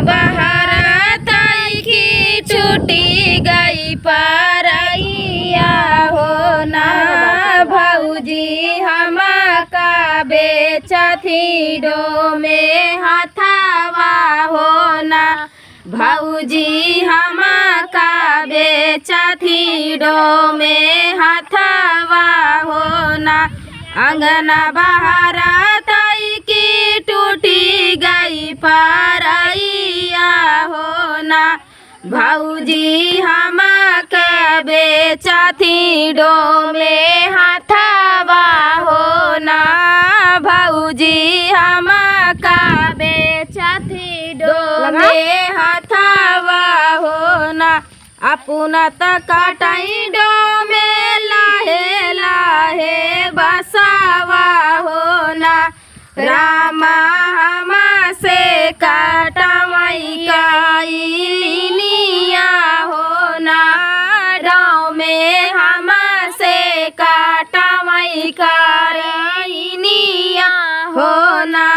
बाहर ताई की छूटी गई परैया हो ना भौजी हम का बेचथी डो में हथवा हो ना भौजी हम का बेचथी डो में हथवा हो ना अंगना बाहर ताई की टूटी गई परैया हो ना भौजी हम के बेचथी डो में हथवा हो ना भौजी हम का बेचथी डो में हथवा हो ना अपना त काटाई डो में लाहे लाहे बसावा हो ना रामा हम से काटवाई काइलिनिया हो ना गाँव में हम से काटवाई काइलिनिया हो ना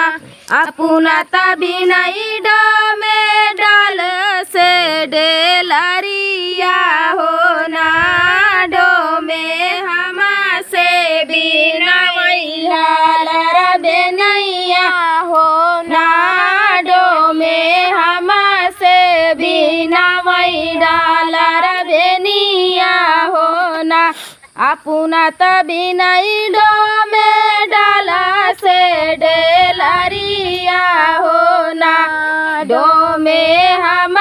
अपना तभी नहीं डो में डाल से डेलरिया हो ना डो में हम से बिना बेनैया हो ना डो में हम से बिना डालर बेनिया हो ना अपना तभी नहीं डो में डाला से डेलरिया हो ना डो में हम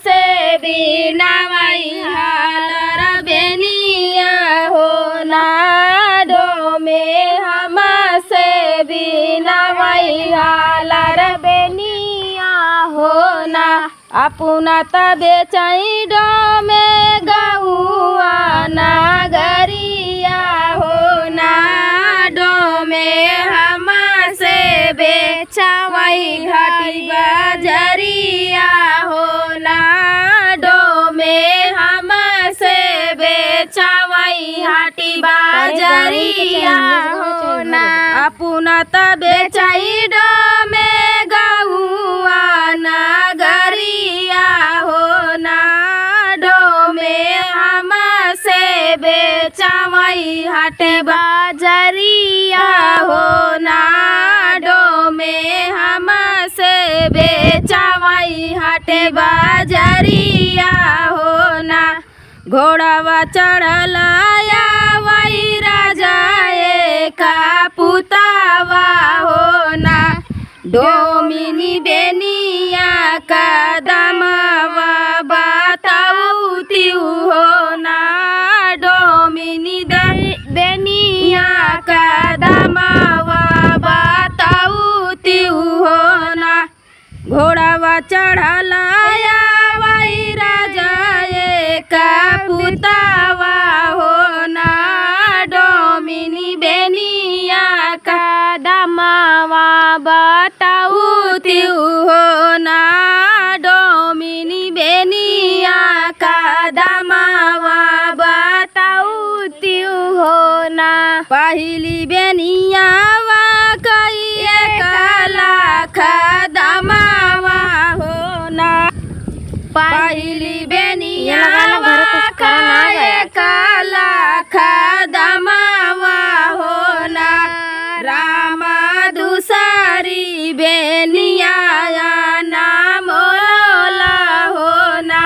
से बिना डालर बेनिया हो ना डो में हम से बिना डालर बेनिया हो ना अपना तबे चाई डो में गौआ नगरिया हो ना डो में हम से बेचवाई घाटी बजरिया हो ना डो में हम से बेचवाई घाटी बजरिया हो ना अपना तबे चाई डो में गौआ नगरिया हो ना डो में हम से बेचवाई हटे बाजरिया हो ना डो में हम से बेचवाई हटे बाजरिया हो ना घोड़ावा चढ़लाया वही राजा का पुतावा हो ना डोमिनी बेनिया का दमवा बताऊ त्यू हो ना डोमिनी बेनिया का दमवा बताऊ त्यू हो ना घोड़ावा चढ़लाया वही राजा का पुतावा हो ना डोमिनी बेनिया का दमवा बताऊ त्यू हो ना डोमिनी बेनिया का दमवा बताऊ त्यू हो ना पहली बेनिया वा कई एक लाख दमवा हो ना पहली बेनिया एक लाख दमवा हो ना रामा दूसरी बेनिया नाम हो ना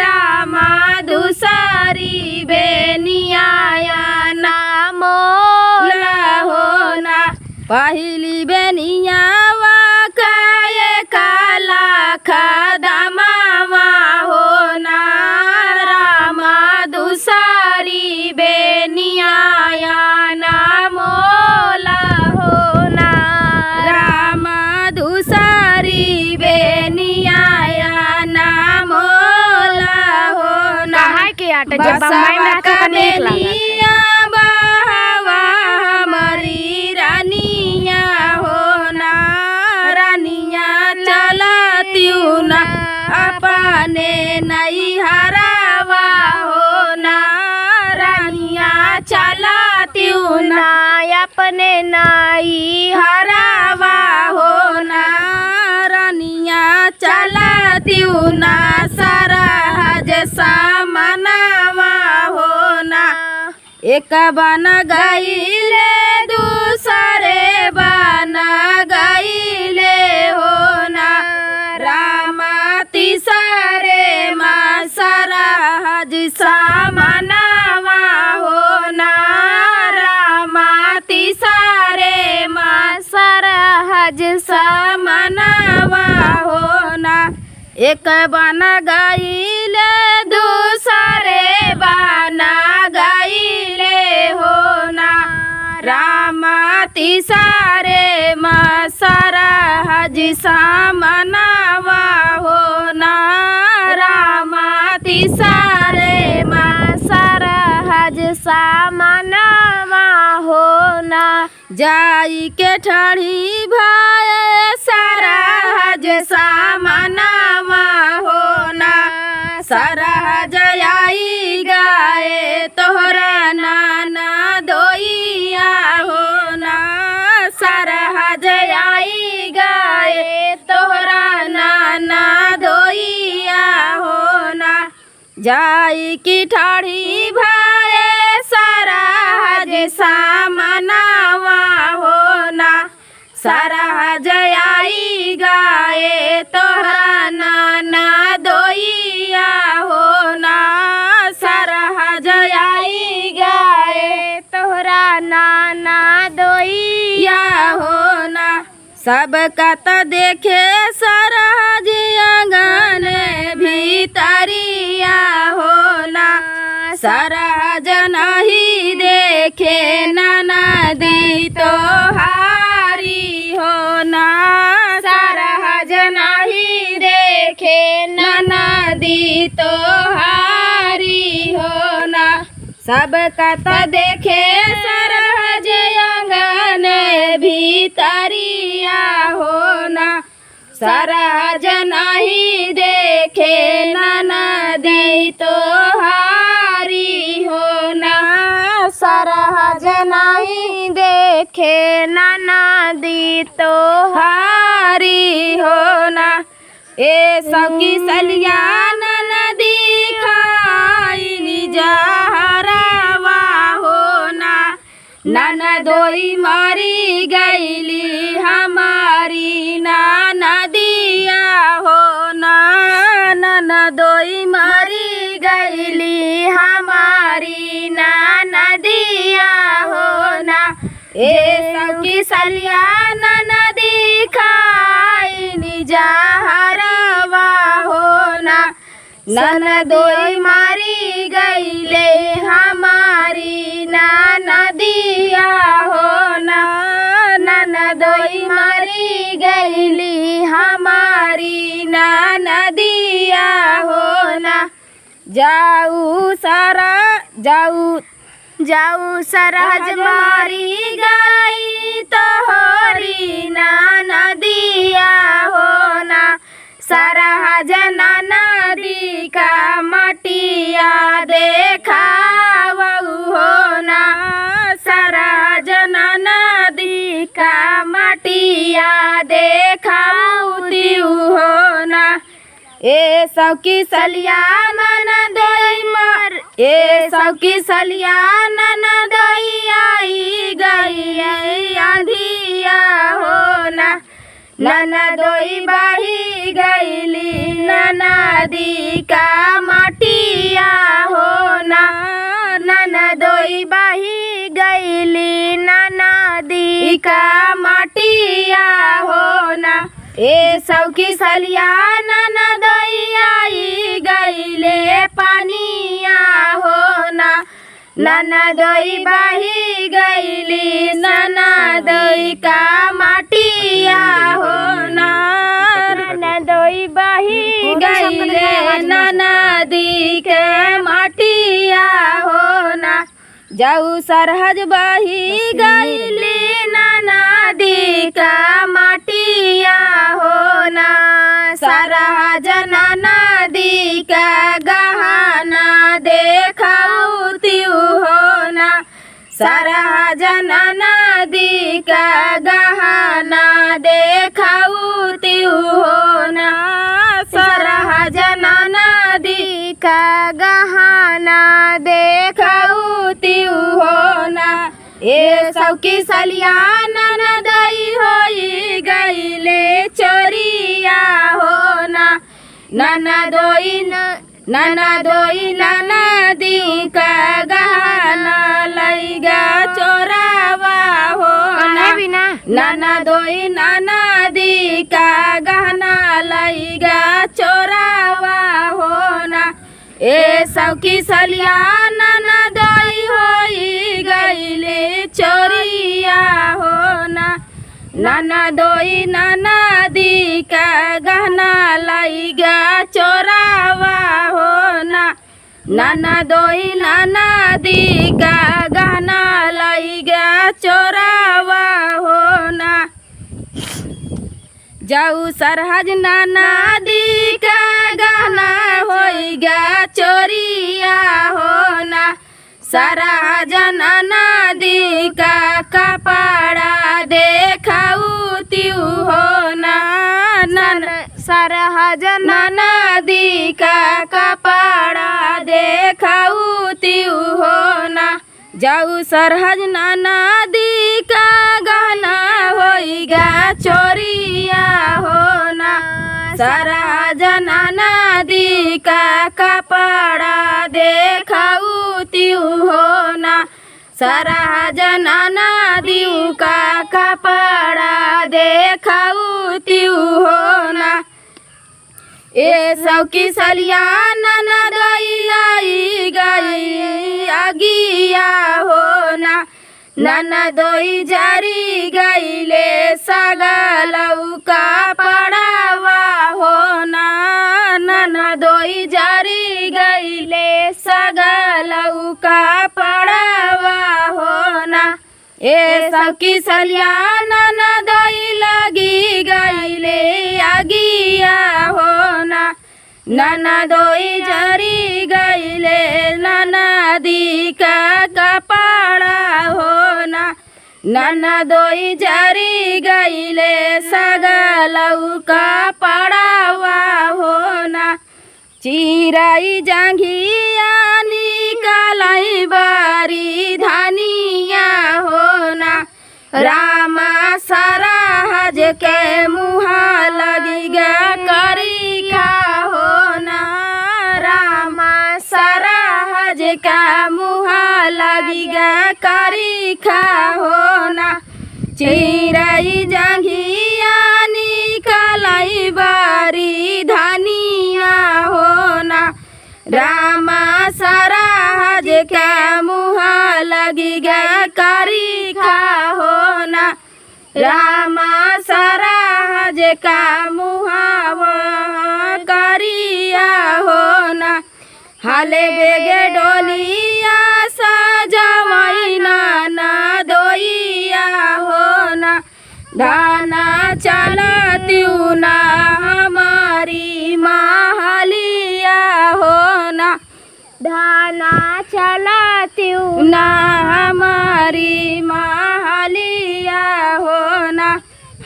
रामा दूसरी बेनिया नाम हो ना पहली बेनिया वा एक लाख दमवा हो ना रामा दूसरी बेनिया नाम हो ना रामा दूसरी बेनिया नाम हो ना बेनिया बहावा हमारी रानिया हो ना रानिया चलती ना अपने नहीं हरावा हो ना रानिया चलती ना अपने नहीं हरावा हो ना रानिया चला त्यूना सरहज सामनावा होना एक बन गईले दूसरे बन गईले होना रामा तीसरे माँ सरहज सामनावा होना रामा तीसरे माँ सरहज सामनावा होना एक बन गईले दूसरे बन गईले होना रामा तीसरे माँ सरहज सामनावा होना रामा तीसरे माँ सरहज सामनावा होना जाई के ठड़ी भाई सरहज सामनावा होना सरहज आई गाए तोहरा नाना दोइया होना सरहज आई गाए तोहरा नाना दोइया होना जाई की ठाड़ी भाई सरहज सामनावा होना सरहज आई गाए तोहरा नाना दोइया होना सरहज आई गाए तोहरा नाना दोइया होना सब कत देखे सरहज आंगन भीतरिया होना सरहज नहीं देखे ननदी तोहारी होना सरहज नहीं देखे ननदी तोहारी होना सब कत देखे सरहज आंगन भीतरिया होना सरहज नहीं देखे ननदी तोहारी होना सरहज नहीं देखे ननदी तोहारी होना ए सखी सलिया ननदी खाई जहरवा होना ननदोई मरी गईली हमारी ननदिया होना ननदोई मरी गईली हमारी ननदिया होना ए सखी सलिया ननदी खाई जहरवा होना ननदोई मारी गईले हमारी ननदिया होना ननदोई मारी गईली हमारी ननदिया होना जाऊ सरहज मारी गई तोहरी ननदिया होना सरहज नदी का मटिया देखावऊ होना सरहज नदी का मटिया देखाऊ होना ए सौकी सलिया ननदोई मर ए सौकी सलिया ननदोई आई गई आंधिया होना ननदोई बही गईली ननदी का मटिया होना ननदोई बही गईली ननदी का मटिया होना ए सौकी सलिया ननदोई आई गईले पानिया होना ननदोई बही गईली ननदोई का मटिया होना ननदोई बही गईले ननदी के मटिया होना जाऊ सरहज बही गईली ननदी का मटिया होना सरहज नदी का गहना देखाऊ होना सरहज नदी का गहना देखाऊ होना सरहज का गहना देखौतिउ हो ना। ए सौकी सलिया ननदई होई गईले चोरिया हो ना। ननदोई ननदी का गहना लैगा चोरावा हो ना। ननदोई ननदी का गहना लैगा चोरावा हो ना। ए सौकी सलिया ननदई होई गईले चोरिया हो ना। ननदोई ननदी का गहना लैगा चोरावा हो ना। ननदोई ननदी का गहना लैगा चोरावा हो ना। जाऊ सरहज ननदी का गहना होइगा चोरिया हो ना। सरहज ननदी का कपड़ा देखौतिउ हो ना। सरहज ननदी का कपड़ा देखौतिउ हो ना। जाऊ सरहज ननदी का गहना होइगा चोरिया हो ना। सरहज ननदी का कपड़ा देखौतिउ हो ना। सरहज ननदी का कपड़ा देखौतिउ हो ना। ए सौकी सलिया ननदई लाई गई अगिया हो ना। ननदोई जारी गईले सगलऊ का पड़ावा हो ना। ननदोई जारी गईले सगलऊ का पड़ावा हो ना। ए सौकी सलिया ननदई लगी गईले अगिया हो ना। ननदोई जरी गईले ननदी का कपड़ा हो ना। ननदोई जरी गईले सगलऊ का पड़ावा हो ना। चिराई जांघिया निकालाई बारी धनिया हो ना। रामा सरहज के मुहा लगिगा करिखा हो ना। रामा सरहज का मुहा लगिगा करिखा हो ना। चिराई जांघिया निकालाई बारी धनिया हो ना। रामा सरहज का मुहा लगिगा करिखा हो ना। रामा सरहज का मुहा करिया हो ना। हाले बेगे डोलिया सजवई ननदोइया हो ना। धाना चलतिउ ना हमारी महलिया हो ना। धाना चलतिउ ना हमारी महलिया हो ना।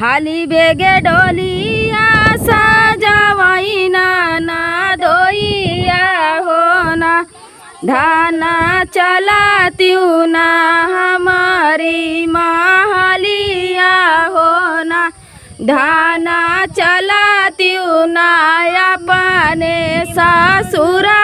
हाली बेगे डोलिया सजवई ननदोइया हो ना। धाना चलतिउ ना हमारी महलिया हो ना। धाना चलतिउ ना अपने ससुरा